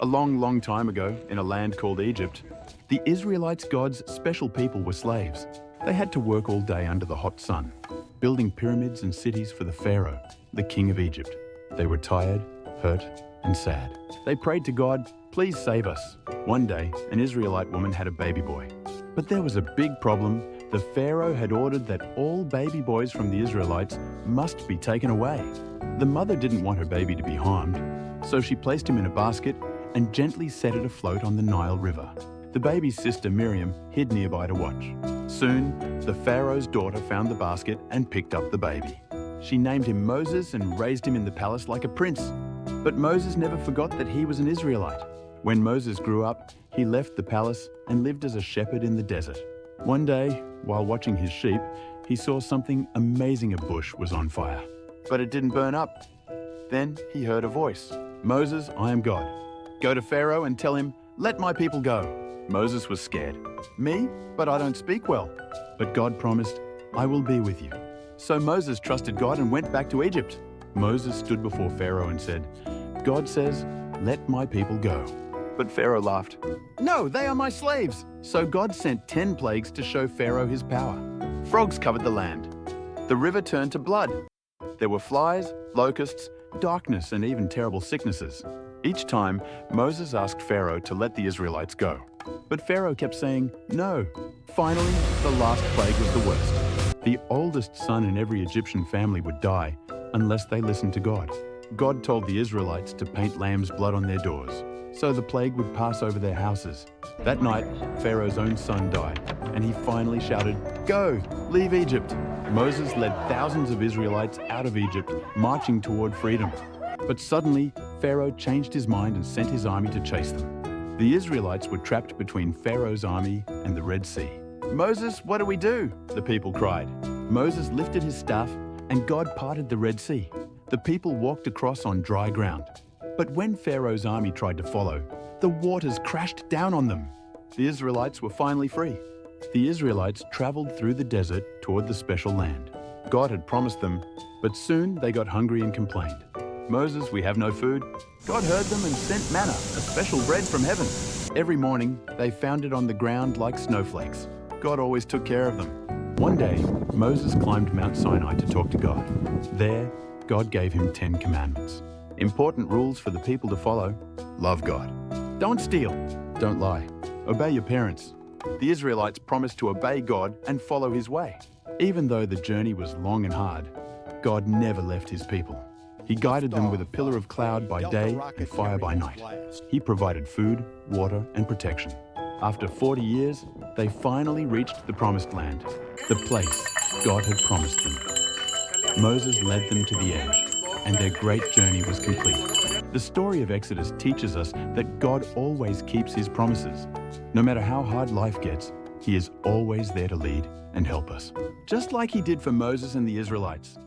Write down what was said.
A long, long time ago, in a land called Egypt, the Israelites, God's special people, were slaves. They had to work all day under the hot sun, building pyramids and cities for the Pharaoh, the king of Egypt. They were tired, hurt, and sad. They prayed to God, "Please save us." One day, an Israelite woman had a baby boy. But there was a big problem. The Pharaoh had ordered that all baby boys from the Israelites must be taken away. The mother didn't want her baby to be harmed, so she placed him in a basket and gently set it afloat on the Nile River. The baby's sister Miriam hid nearby to watch. Soon, the Pharaoh's daughter found the basket and picked up the baby. She named him Moses and raised him in the palace like a prince. But Moses never forgot that he was an Israelite. When Moses grew up, he left the palace and lived as a shepherd in the desert. One day, while watching his sheep, he saw something amazing. A bush was on fire, but it didn't burn up. Then he heard a voice. "Moses, I am God. Go to Pharaoh and tell him, 'Let my people go.'" Moses was scared. "Me? But I don't speak well." But God promised, "I will be with you." So Moses trusted God and went back to Egypt. Moses stood before Pharaoh and said, "God says, 'Let my people go.'" But Pharaoh laughed. "No, they are my slaves." So God sent 10 plagues to show Pharaoh his power. Frogs covered the land. The river turned to blood. There were flies, locusts, darkness, and even terrible sicknesses. Each time, Moses asked Pharaoh to let the Israelites go. But Pharaoh kept saying no. Finally, the last plague was the worst. The oldest son in every Egyptian family would die unless they listened to God. God told the Israelites to paint lamb's blood on their doors, so the plague would pass over their houses. That night, Pharaoh's own son died, and he finally shouted, "Go, leave Egypt." Moses led thousands of Israelites out of Egypt, marching toward freedom. But suddenly, Pharaoh changed his mind and sent his army to chase them. The Israelites were trapped between Pharaoh's army and the Red Sea. "Moses, what do we do?" the people cried. Moses lifted his staff, and God parted the Red Sea. The people walked across on dry ground. But when Pharaoh's army tried to follow, the waters crashed down on them. The Israelites were finally free. The Israelites traveled through the desert toward the special land. God had promised them, but soon they got hungry and complained. "Moses, we have no food." God heard them and sent manna, a special bread from heaven. Every morning, they found it on the ground like snowflakes. God always took care of them. One day, Moses climbed Mount Sinai to talk to God. There, God gave him 10 commandments. Important rules for the people to follow. Love God. Don't steal. Don't lie. Obey your parents. The Israelites promised to obey God and follow his way. Even though the journey was long and hard, God never left his people. He guided them with a pillar of cloud by day and fire by night. He provided food, water, and protection. After 40 years, they finally reached the promised land, the place God had promised them. Moses led them to the edge, and their great journey was complete. The story of Exodus teaches us that God always keeps his promises. No matter how hard life gets, he is always there to lead and help us, just like he did for Moses and the Israelites.